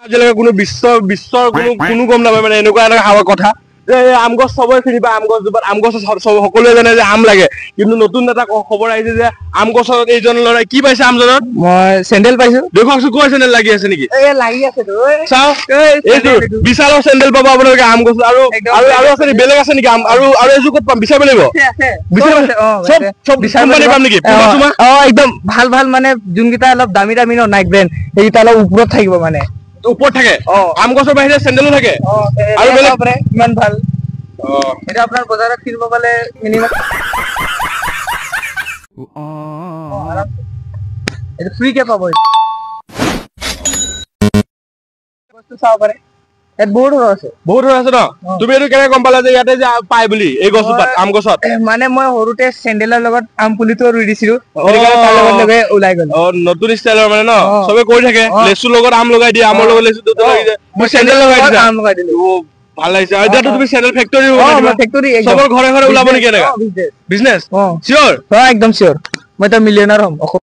আজিলৈকে কোনো বিশ্বৰ কোনো গম নাপায় মানে এনেকুৱা হাৱা কথা যে আম গছ চবৰে চিনিবা আম গছজোপাত আম গছ সকলোৱে জানে যে আম লাগে কিন্তু নতুন এটা খবৰ আহিছে যে আম গছত এইজন ল'ৰাই কি পাইছে আমজনত মই চেন্ডেল পাইছো দেখুৱাকচোন কোৱা চেন্ডেল লাগি আছে নেকি লাগি আছে চাও এইটো বিশালৰ চেন্ডেল পাব আপোনালোকে আম গছ আৰু আছে নেকি বেলেগ আছে নেকি আৰু এযোৰ ক'ত পাম বিচাৰিব লাগিব চব কোম্পানী পাম নেকি একদম ভাল ভাল মানে যোনকেইটা অলপ দামী দামী নাইক ব্ৰেণ্ড সেইকেইটা অলপ ওপৰত থাকিব মানে ওপৰত থাকে আম গছৰ বাহিৰে চেন্ডেলো থাকে আৰু বেলেগ ইমান ভাল এটা আপোনাৰ বজাৰত কিনিব গ'লে মিনিমাম এটা ফ্ৰী কে পাব বস্তু চাব পাৰে ইয়াত বহুত আছে ন তুমি এইটো কেনেকৈ গম পালা যে ইয়াতে যে পাই বুলি এই গছজোপাত আম গছত মানে মই সৰুতে চেন্ডেলৰ লগত আম পুলিটো ৰুই দিছিলো তাৰ লগত ওলাই গ'ল নতুন ষ্টাইলৰ মানে ন চবে কৰি থাকে লেচুৰ লগত আম লগাই দিয়ে আমৰ লগত লেচু দুটা লাগি যায় মই চেন্ডেল লগাই দিছা আম লগাই দিলো ভাল লাগিছে আৰু এতিয়াতো তুমি চেন্ডেল ফেক্টৰী চবৰ ঘৰে ঘৰে ওলাব নেকি এনেকা বিজনেছ চিয়ৰ একদম চিয়ৰ মই এটা মিলিয়নাৰ হ'ম